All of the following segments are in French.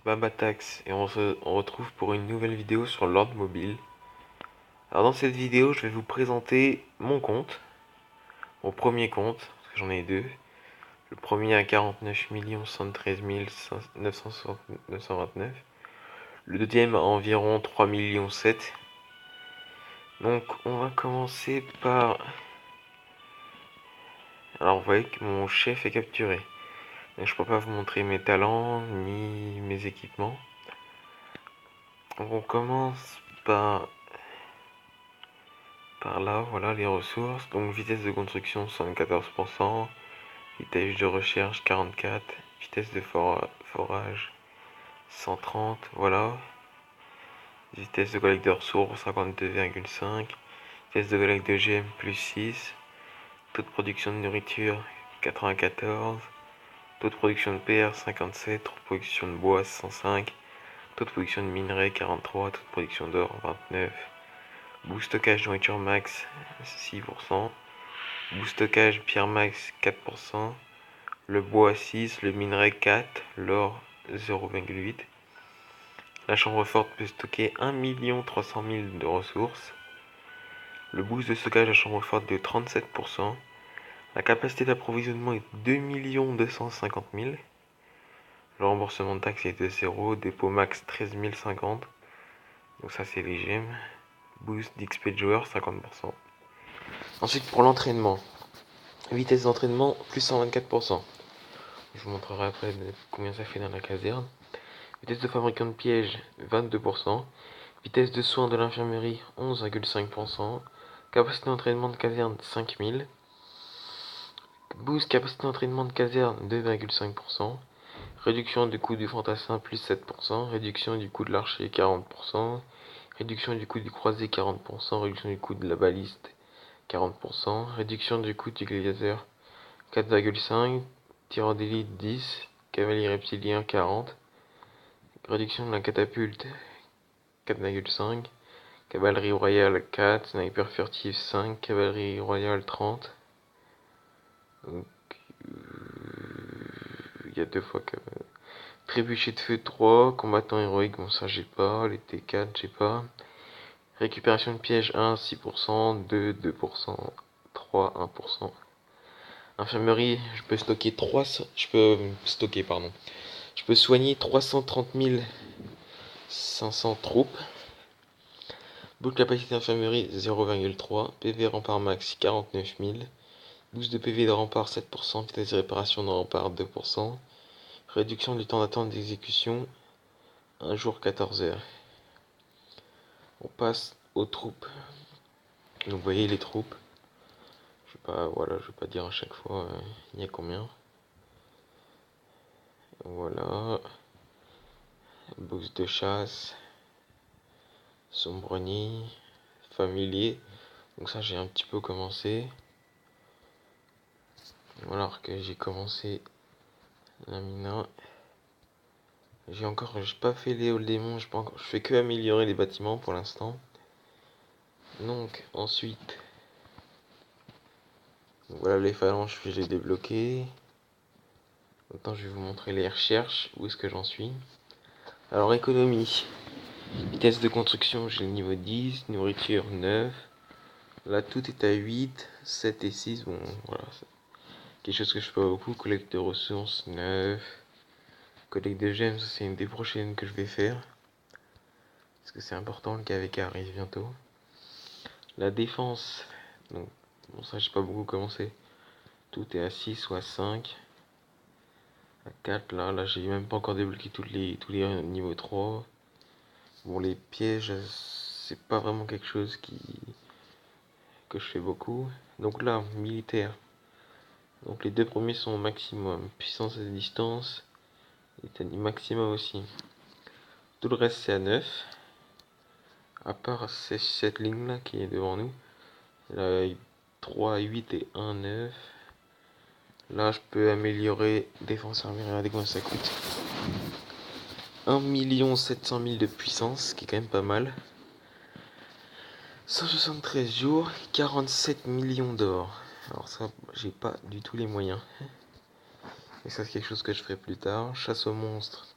Babatax et on retrouve pour une nouvelle vidéo sur l'ordre mobile. Alors dans cette vidéo, je vais vous présenter mon compte, mon premier compte, parce que j'en ai deux. Le premier à 49 113 929. Le deuxième à environ 3 millions 7. Donc on va commencer par... Alors vous voyez que mon chef est capturé. Donc je peux pas vous montrer mes talents ni mes équipements. Donc on commence par là, voilà les ressources. Donc vitesse de construction 74%, vitesse de recherche 44, vitesse de forage 130, voilà. Vitesse de collecte de ressources 52,5, vitesse de collecte de gemmes plus 6, taux de production de nourriture 94, taux de production de PR 57, taux de production de bois 105, taux de production de minerais 43, taux de production d'or 29. Boost stockage nourriture max 6%. Boost stockage pierre max 4%. Le bois 6, le minerai 4, l'or 0,8. La chambre forte peut stocker 1 300 000 de ressources. Le boost de stockage de la chambre forte de 37%. La capacité d'approvisionnement est 2 250 000. Le remboursement de taxes est de 0. Dépôt max 13 050. Donc ça c'est les gemmes. Boost d'XP de joueur 50%. Ensuite pour l'entraînement. Vitesse d'entraînement plus 124%. Je vous montrerai après combien ça fait dans la caserne. Vitesse de fabricant de pièges 22%. Vitesse de soins de l'infirmerie 11,5%. Capacité d'entraînement de caserne 5000. Boost capacité d'entraînement de caserne 2,5%. Réduction du coût du fantassin plus 7%. Réduction du coût de l'archer 40%. Réduction du coût du croisé 40%. Réduction du coût de la baliste 40%. Réduction du coût du gladiateur 4,5. Tireur d'élite 10. Cavalier reptilien 40. Réduction de la catapulte 4,5. Cavalerie royale 4. Sniper furtif 5. Cavalerie royale 30. Donc, il y a deux fois que... Trébuchet de feu 3. Combattant héroïque, bon ça j'ai pas. Les T4 j'ai pas. Récupération de piège 1, 6%. 2, 2%. 3, 1%. Infirmerie, je peux stocker 300... Je peux soigner 330 500 troupes. Bout de capacité d'infirmerie 0,3. PV rempart max 49 000. Boost de PV de rempart 7%. Vitesse de réparation de rempart 2%. Réduction du temps d'attente d'exécution 1 jour 14 heures. On passe aux troupes. Donc vous voyez les troupes. Je vais pas dire à chaque fois il y a combien. Voilà. Boost de chasse. Sombrenis. Familier. Donc ça j'ai un petit peu commencé. Voilà que j'ai commencé la mina. J'ai pas fait les halls démons, je fais que améliorer les bâtiments pour l'instant. Donc ensuite, voilà les phalanges, je les débloquer. Maintenant je vais vous montrer les recherches, où est-ce que j'en suis. Alors économie, vitesse de construction, j'ai le niveau 10, nourriture 9. Là tout est à 8, 7 et 6, bon voilà. Quelque chose que je fais pas beaucoup, collecte de ressources 9. Collecte de gemmes, c'est une des prochaines que je vais faire. Parce que c'est important, le KVK arrive bientôt. La défense, donc bon ça j'ai pas beaucoup commencé. Tout est à 6 ou à 5. À 4 là j'ai même pas encore débloqué tous les niveaux 3. Bon les pièges c'est pas vraiment quelque chose que je fais beaucoup. Donc là, militaire. Donc les deux premiers sont au maximum. Puissance à distance est à maximum aussi. Tout le reste c'est à 9. À part cette ligne là qui est devant nous. Là 3 à 8 et 1 9. Là, je peux améliorer défense armée. Regardez combien ça coûte. 1 700 000 de puissance, ce qui est quand même pas mal. 173 jours, 47 millions d'or. Alors ça, j'ai pas du tout les moyens. Et ça, c'est quelque chose que je ferai plus tard. Chasse aux monstres.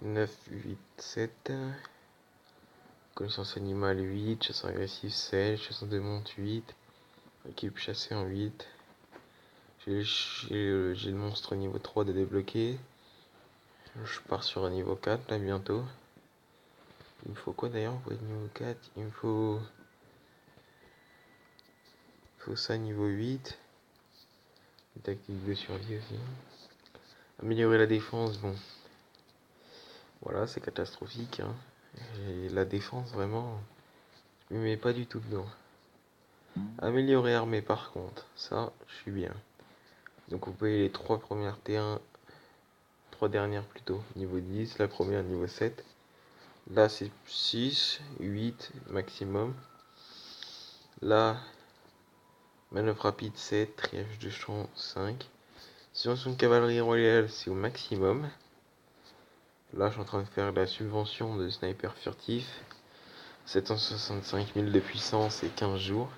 9, 8, 7. Connaissance animale 8, chasse agressive 7, chasse de monte 8, équipe chassée en 8. J'ai le monstre niveau 3 de débloquer. Je pars sur un niveau 4 là bientôt. Il me faut quoi d'ailleurs pour être niveau 4? Il me faut ça niveau 8. Une tactique de survie aussi. Améliorer la défense, bon. Voilà, c'est catastrophique. Hein. Et la défense, vraiment, je me mets pas du tout dedans. Améliorer armée par contre, ça, je suis bien. Donc vous voyez les 3 premières T1, 3 dernières plutôt, niveau 10, la première niveau 7. Là c'est 6, 8 maximum. Là, manœuvre rapide 7, triage de champ 5. Subvention de cavalerie royale, c'est au maximum. Là, je suis en train de faire la subvention de sniper furtif. 765 000 de puissance et 15 jours.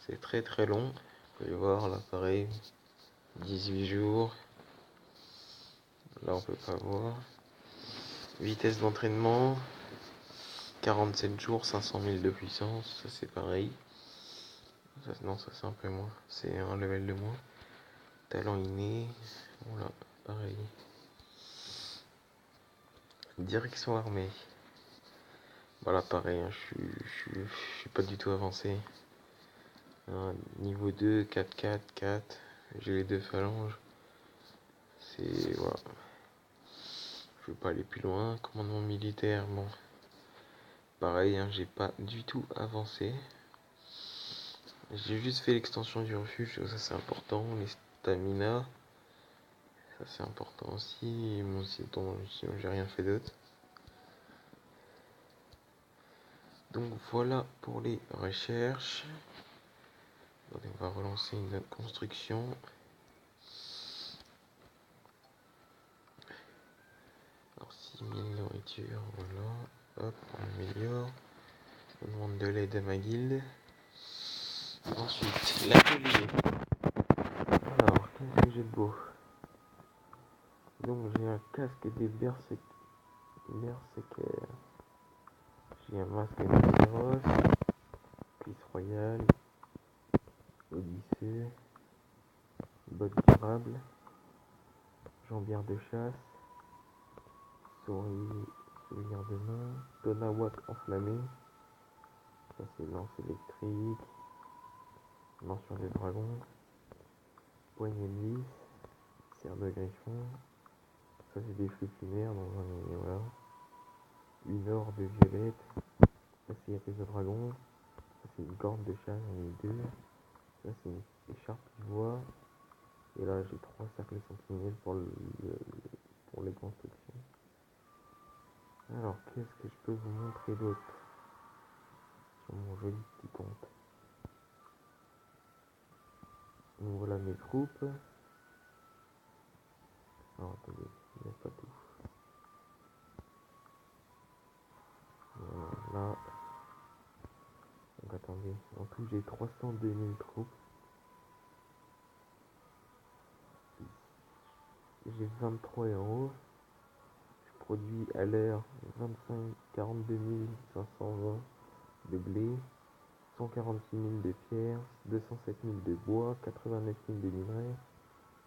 C'est très très long. Vous pouvez voir là, pareil. 18 jours. Là, on peut pas voir. Vitesse d'entraînement. 47 jours, 500 000 de puissance. Ça, c'est pareil. Ça, non, ça, c'est un peu moins. C'est un level de moins. Talent inné. Voilà, pareil. Direction armée. Voilà, pareil. Hein, je suis pas du tout avancé. Niveau 2, 4, 4, 4. J'ai les 2 phalanges. C'est. Voilà. Je veux pas aller plus loin. Commandement militaire, bon. Pareil, hein, j'ai pas du tout avancé. J'ai juste fait l'extension du refuge, ça c'est important. Les stamina, ça c'est important aussi. Et bon, sinon j'ai rien fait d'autre. Donc voilà pour les recherches. Donc, on va relancer une construction. Alors 6000 nourriture, voilà. Hop, on améliore. On demande de l'aide à ma guilde. Ensuite, l'atelier. Alors, qu'est-ce que j'ai de beau? Donc j'ai un casque des berserkers. J'ai un masque de Zeros. Cuisse royale. Odyssée. Bottes durables. Jambière de chasse. Souvenir de main. Tonawak enflammé. Ça c'est lance électrique. Mention des dragons. Poignée de vis. Serre de griffon. Ça c'est des flux lunaires dans un. Voilà. Une horde de violette. Ça c'est épée de dragon. Ça c'est une corde de chasse, j'en ai deux. Ça c'est une écharpe ivoire. Et là j'ai 3 cercles sentinelles pour les constructions. Alors qu'est-ce que je peux vous montrer d'autre sur mon joli petit compte? Donc voilà mes troupes. Alors attendez, il n'y a pas tout. Voilà, là. Donc attendez, en tout j'ai 302 000 troupes. J'ai 23 héros. Je produis à l'heure 42 520 de blé, 146 000 de pierre, 207 000 de bois, 89 000 de minerais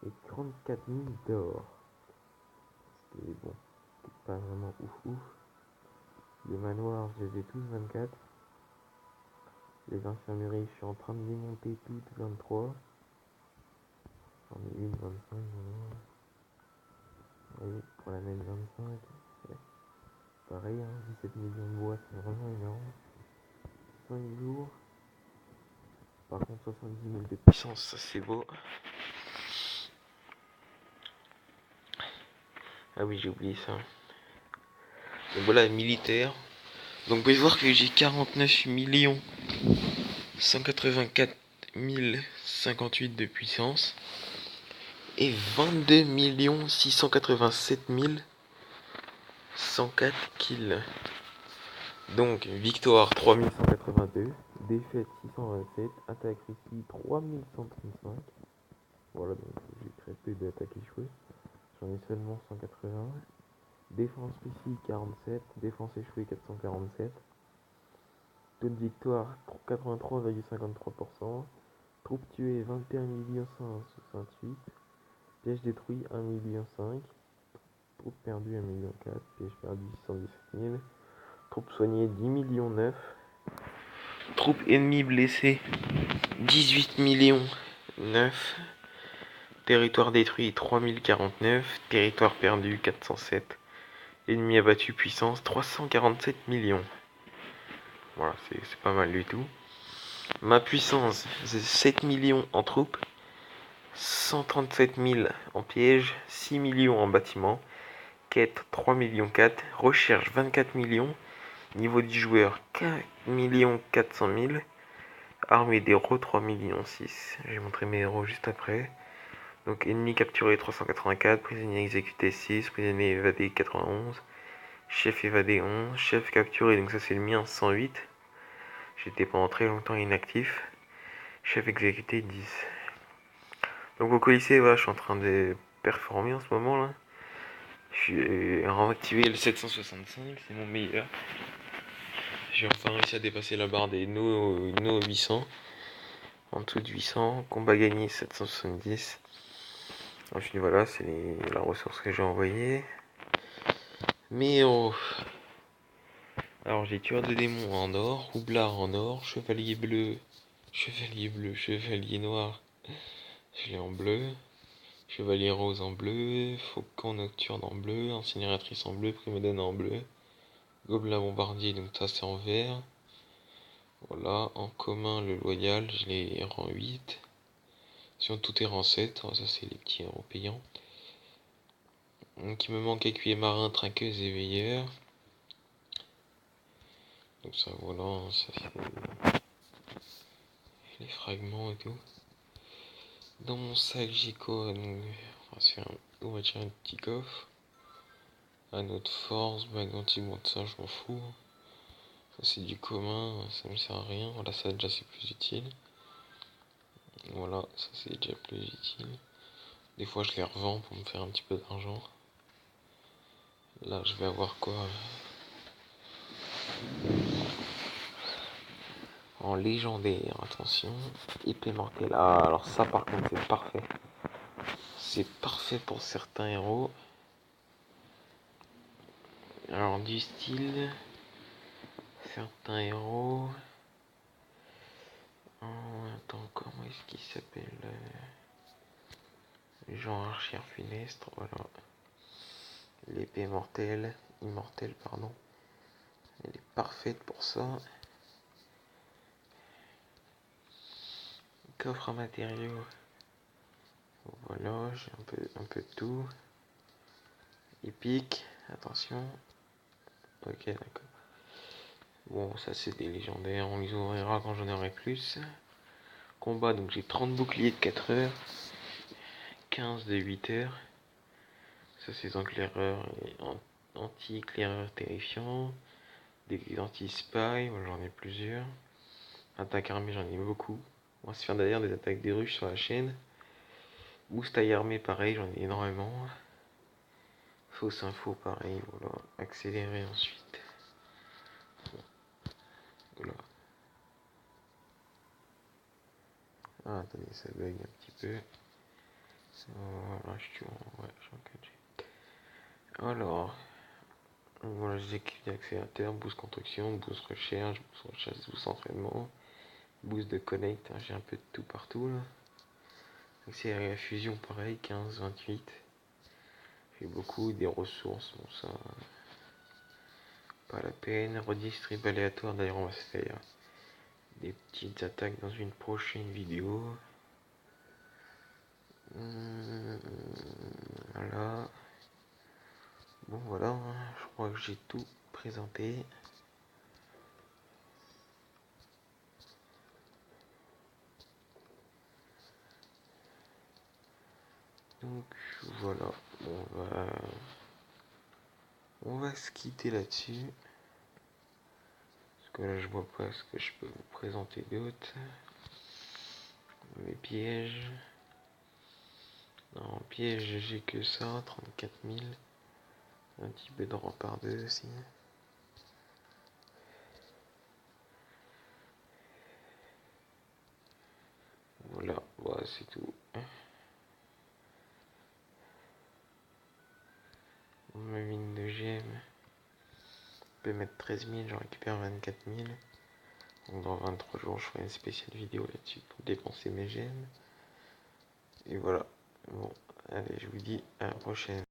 et 34 000 d'or. Ce qui est bon, c'est pas vraiment ouf ouf. Les manoirs, je les ai tous 24. Les infirmeries, je suis en train de les monter toutes 23. J'en ai une 25, voilà. Oui, pour la même 25. Pareil, hein, 17 millions de bois, c'est vraiment énorme. 5 jours. Par contre, 70 000 de puissance, ça c'est beau. Ah oui, j'ai oublié ça. Donc voilà, militaire. Donc vous pouvez voir que j'ai 49 millions 184 058 de puissance et 22 687 104 kills. Donc victoire 3182, défaite 627, attaque réussie 3135. Voilà, donc j'ai très peu d'attaques échouées. J'en j'en ai seulement 180. Défense réussie 47, défense échouée 447. Taux de victoire 83,53%. Troupes tuées 21 168. Pièges détruits 1 500 000. Troupes perdues 1 4 000. Pièges perdus 617 000. Troupes soignées 10 900 000. Troupes ennemies blessées 18 900 000. Territoire détruit 3049. Territoire perdu 407. Ennemis abattus puissance 347 millions. Voilà, c'est pas mal du tout. Ma puissance, c'est 7 millions en troupes, 137 000 en piège, 6 millions en bâtiment, quête 3 millions 4, recherche 24 millions, niveau du joueur 4 400 000, armée d'héros 3 millions 6. Je vais montrer mes héros juste après. Donc ennemi capturé 384, prisonnier exécuté 6, prisonnier évadé 91, chef évadé 11, chef capturé, donc ça c'est le mien 108. J'étais pendant très longtemps inactif. Chef exécuté 10. Donc au Colisée, voilà, je suis en train de performer en ce moment là. J'ai réactivé le 765, c'est mon meilleur. J'ai enfin réussi à dépasser la barre des No 800. En dessous de 800. Combat gagné 770. Ensuite voilà, c'est la ressource que j'ai envoyée. Mes héros. Alors j'ai tueur de démons en or, roublard en or, chevalier bleu, chevalier noir. Je l'ai en bleu. Chevalier rose en bleu, faucon nocturne en bleu, incinératrice en bleu, primadonna en bleu, gobelin bombardier, donc ça c'est en vert. Voilà, en commun le loyal, je l'ai rang 8. Sinon tout est rang 7, ça c'est les petits héros payants. Donc il me manque écuyer marin, trinqueuse et veilleur. Donc ça voilà, ça c'est les fragments et tout. Dans mon sac j'ai quoi? Donc, on va tirer un petit coffre. Anneau de force, bague anti-bon, ça je m'en fous. Ça c'est du commun, ça me sert à rien. Voilà, ça déjà c'est plus utile. Voilà, ça c'est déjà plus utile. Des fois je les revends pour me faire un petit peu d'argent. Là je vais avoir quoi? En légendaire, attention. Épée mortelle. Ah, alors ça par contre c'est parfait. C'est parfait pour certains héros. Alors du style, certains héros. Oh, attends, comment est-ce qu'il s'appelle? Jean Archère Funestre, voilà. L'épée mortelle, immortelle, pardon. Elle est parfaite pour ça. Coffre à matériaux. Voilà, j'ai un peu de tout. Épique, attention. Ok, d'accord. Bon, ça c'est des légendaires, on les ouvrira quand j'en aurai plus. Combat, donc j'ai 30 boucliers de 4 heures, 15 de 8 heures. Ça c'est éclaireurs et anti-éclaireurs terrifiants. Des anti-spy, moi j'en ai plusieurs. Attaque armée, j'en ai beaucoup. On va se faire d'ailleurs des attaques des ruches sur la chaîne. Boost taille armée, pareil, j'en ai énormément. Fausse info, pareil, voilà. Accélérer ensuite. Voilà. Ah, attendez, ça bug un petit peu. Voilà, je suis en 4G. Alors, voilà, j'ai cliqué accélérateur, boost construction, boost recherche, boost entraînement, boost de connect, hein, j'ai un peu de tout partout là. Accélérer la fusion, pareil, 15, 28. J'ai beaucoup, des ressources, bon ça, pas la peine. Redistrib aléatoire, d'ailleurs on va se faire des petites attaques dans une prochaine vidéo. Voilà. Bon voilà, hein, je crois que j'ai tout présenté. Donc voilà, bon, on va se quitter là-dessus. Parce que là je vois pas ce que je peux vous présenter d'autre. Les pièges. En piège, j'ai que ça, 34 000. Un petit peu de rempart 2 aussi. Voilà, bah, c'est tout. Ma mine de gemmes. Je peux mettre 13 000, j'en récupère 24 000. Donc dans 23 jours, je ferai une spéciale vidéo là-dessus pour dépenser mes gemmes. Et voilà. Bon, allez, je vous dis à la prochaine.